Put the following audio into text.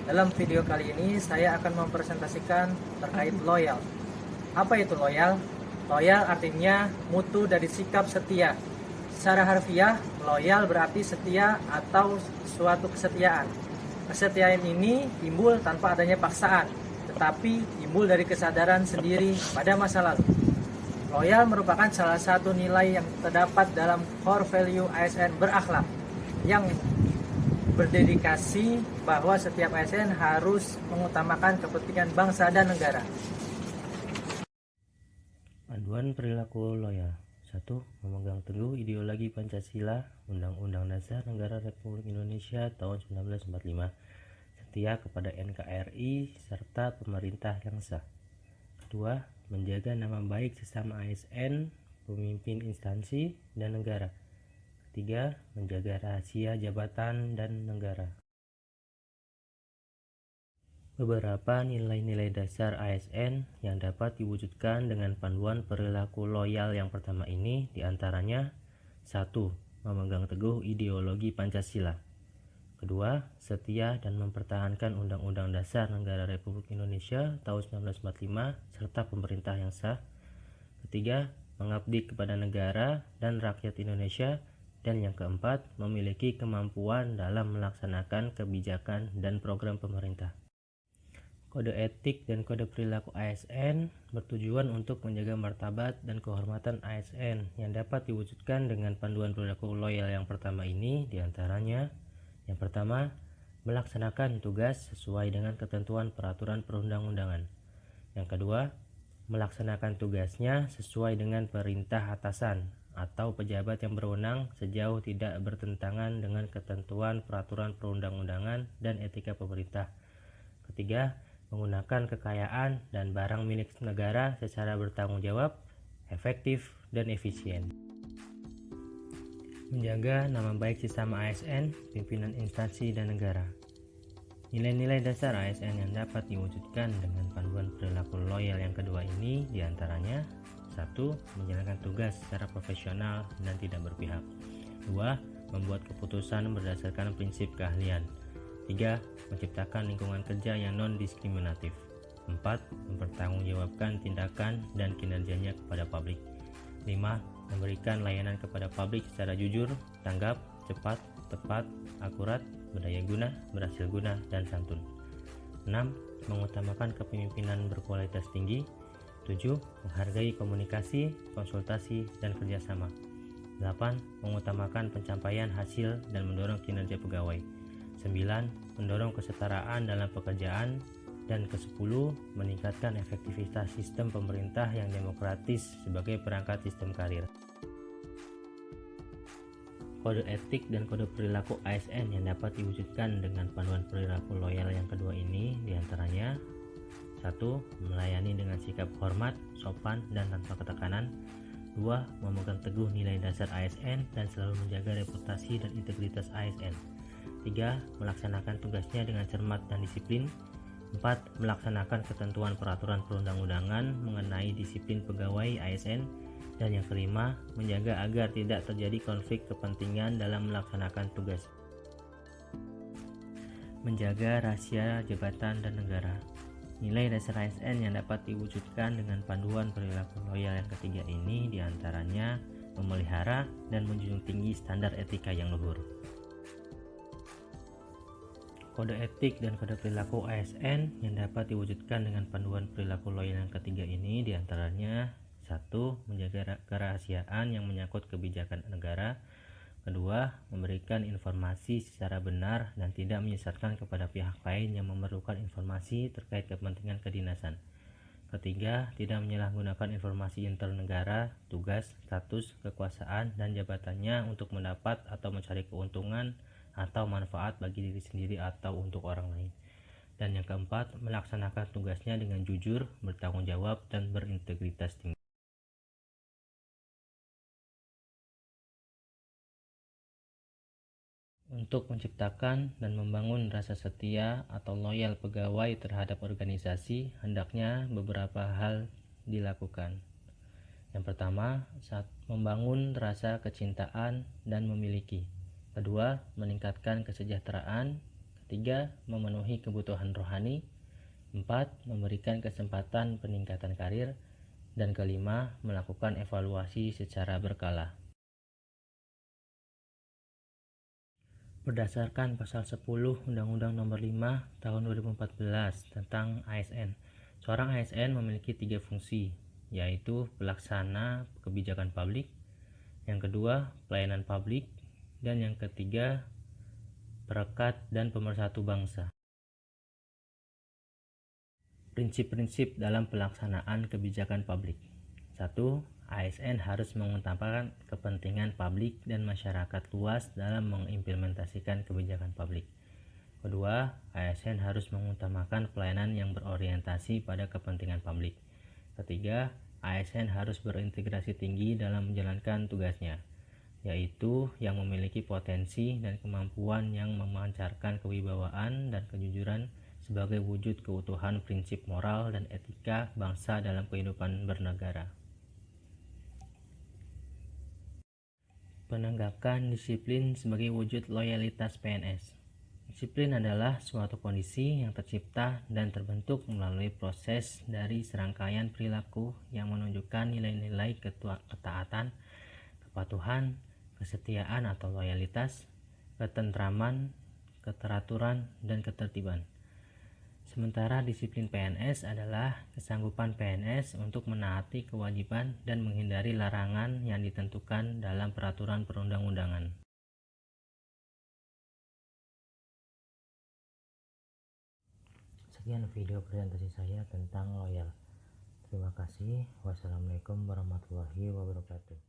Dalam video kali ini saya akan mempresentasikan terkait loyal. Apa itu loyal? Loyal artinya mutu dari sikap setia. Secara harfiah, loyal berarti setia atau suatu kesetiaan. Kesetiaan ini timbul tanpa adanya paksaan, tetapi timbul dari kesadaran sendiri pada masa lalu. Loyal merupakan salah satu nilai yang terdapat dalam core value ASN berakhlak, yang berdedikasi bahwa setiap ASN harus mengutamakan kepentingan bangsa dan negara. Panduan perilaku loyal. 1. Memegang teguh ideologi Pancasila, Undang-Undang Dasar Negara Republik Indonesia tahun 1945, setia kepada NKRI serta pemerintah yang sah. 2. Menjaga nama baik sesama ASN, pemimpin instansi, dan negara. 3. Menjaga rahasia jabatan dan negara. Beberapa nilai-nilai dasar ASN yang dapat diwujudkan dengan panduan perilaku loyal yang pertama ini diantaranya: 1. Memegang teguh ideologi Pancasila. 2. Setia dan mempertahankan Undang-Undang Dasar Negara Republik Indonesia tahun 1945 serta pemerintah yang sah. 3. Mengabdi kepada negara dan rakyat Indonesia. Dan yang keempat, memiliki kemampuan dalam melaksanakan kebijakan dan program pemerintah. Kode etik dan kode perilaku ASN bertujuan untuk menjaga martabat dan kehormatan ASN yang dapat diwujudkan dengan panduan perilaku loyal yang pertama ini diantaranya: yang pertama, melaksanakan tugas sesuai dengan ketentuan peraturan perundang-undangan. Yang kedua, melaksanakan tugasnya sesuai dengan perintah atasan atau pejabat yang berwenang sejauh tidak bertentangan dengan ketentuan peraturan perundang-undangan dan etika pemerintah. Ketiga, menggunakan kekayaan dan barang milik negara secara bertanggung jawab, efektif, dan efisien. Menjaga nama baik sesama ASN, pimpinan instansi, dan negara. Nilai-nilai dasar ASN yang dapat diwujudkan dengan panduan perilaku loyal yang kedua ini diantaranya: 1. Menjalankan tugas secara profesional dan tidak berpihak. 2. Membuat keputusan berdasarkan prinsip keahlian. 3. Menciptakan lingkungan kerja yang non-diskriminatif. 4. Mempertanggungjawabkan tindakan dan kinerjanya kepada publik. 5. Memberikan layanan kepada publik secara jujur, tanggap, cepat, tepat, akurat, berdaya guna, berhasil guna, dan santun. 6. Mengutamakan kepemimpinan berkualitas tinggi. 7. Menghargai komunikasi, konsultasi, dan kerjasama. 8. Mengutamakan pencapaian hasil dan mendorong kinerja pegawai. 9. Mendorong kesetaraan dalam pekerjaan. Dan ke-10, meningkatkan efektivitas sistem pemerintah yang demokratis sebagai perangkat sistem karir. Kode etik dan kode perilaku ASN yang dapat diwujudkan dengan panduan perilaku loyal yang kedua ini diantaranya: 1. Melayani dengan sikap hormat, sopan, dan tanpa ketekanan. 2. Memegang teguh nilai dasar ASN dan selalu menjaga reputasi dan integritas ASN. 3. Melaksanakan tugasnya dengan cermat dan disiplin. 4. Melaksanakan ketentuan peraturan perundang-undangan mengenai disiplin pegawai ASN. Dan yang kelima, menjaga agar tidak terjadi konflik kepentingan dalam melaksanakan tugas. Menjaga rahasia jabatan dan negara. Nilai dasar ASN yang dapat diwujudkan dengan panduan perilaku loyal yang ketiga ini diantaranya: memelihara dan menjunjung tinggi standar etika yang luhur. Kode etik dan kode perilaku ASN yang dapat diwujudkan dengan panduan perilaku loyal yang ketiga ini diantaranya: 1. Menjaga kerahasiaan yang menyangkut kebijakan negara. 2. Memberikan informasi secara benar dan tidak menyesatkan kepada pihak lain yang memerlukan informasi terkait kepentingan kedinasan. 3. Tidak menyalahgunakan informasi intel negara, tugas, status, kekuasaan, dan jabatannya untuk mendapat atau mencari keuntungan atau manfaat bagi diri sendiri atau untuk orang lain. Dan yang keempat, melaksanakan tugasnya dengan jujur, bertanggung jawab, dan berintegritas tinggi. Untuk menciptakan dan membangun rasa setia atau loyal pegawai terhadap organisasi, hendaknya beberapa hal dilakukan. Yang pertama, membangun rasa kecintaan dan memiliki. Kedua, meningkatkan kesejahteraan. 3. Memenuhi kebutuhan rohani. 4. Memberikan kesempatan peningkatan karir. Dan kelima, melakukan evaluasi secara berkala. Berdasarkan pasal 10 Undang-Undang Nomor 5 Tahun 2014 tentang ASN, seorang ASN memiliki 3 fungsi, yaitu pelaksana kebijakan publik, yang kedua pelayanan publik, dan yang ketiga perekat dan pemersatu bangsa. Prinsip-prinsip dalam pelaksanaan kebijakan publik. 1. ASN harus mengutamakan kepentingan publik dan masyarakat luas dalam mengimplementasikan kebijakan publik. Kedua, ASN harus mengutamakan pelayanan yang berorientasi pada kepentingan publik. Ketiga, ASN harus berintegrasi tinggi dalam menjalankan tugasnya, yaitu yang memiliki potensi dan kemampuan yang memancarkan kewibawaan dan kejujuran sebagai wujud keutuhan prinsip moral dan etika bangsa dalam kehidupan bernegara. Penegakan disiplin sebagai wujud loyalitas PNS. Disiplin adalah suatu kondisi yang tercipta dan terbentuk melalui proses dari serangkaian perilaku yang menunjukkan nilai-nilai ketaatan, kepatuhan, kesetiaan atau loyalitas, ketentraman, keteraturan, dan ketertiban. Sementara disiplin PNS adalah kesanggupan PNS untuk menaati kewajiban dan menghindari larangan yang ditentukan dalam peraturan perundang-undangan. Sekian video presentasi saya tentang loyal. Terima kasih. Wassalamualaikum warahmatullahi wabarakatuh.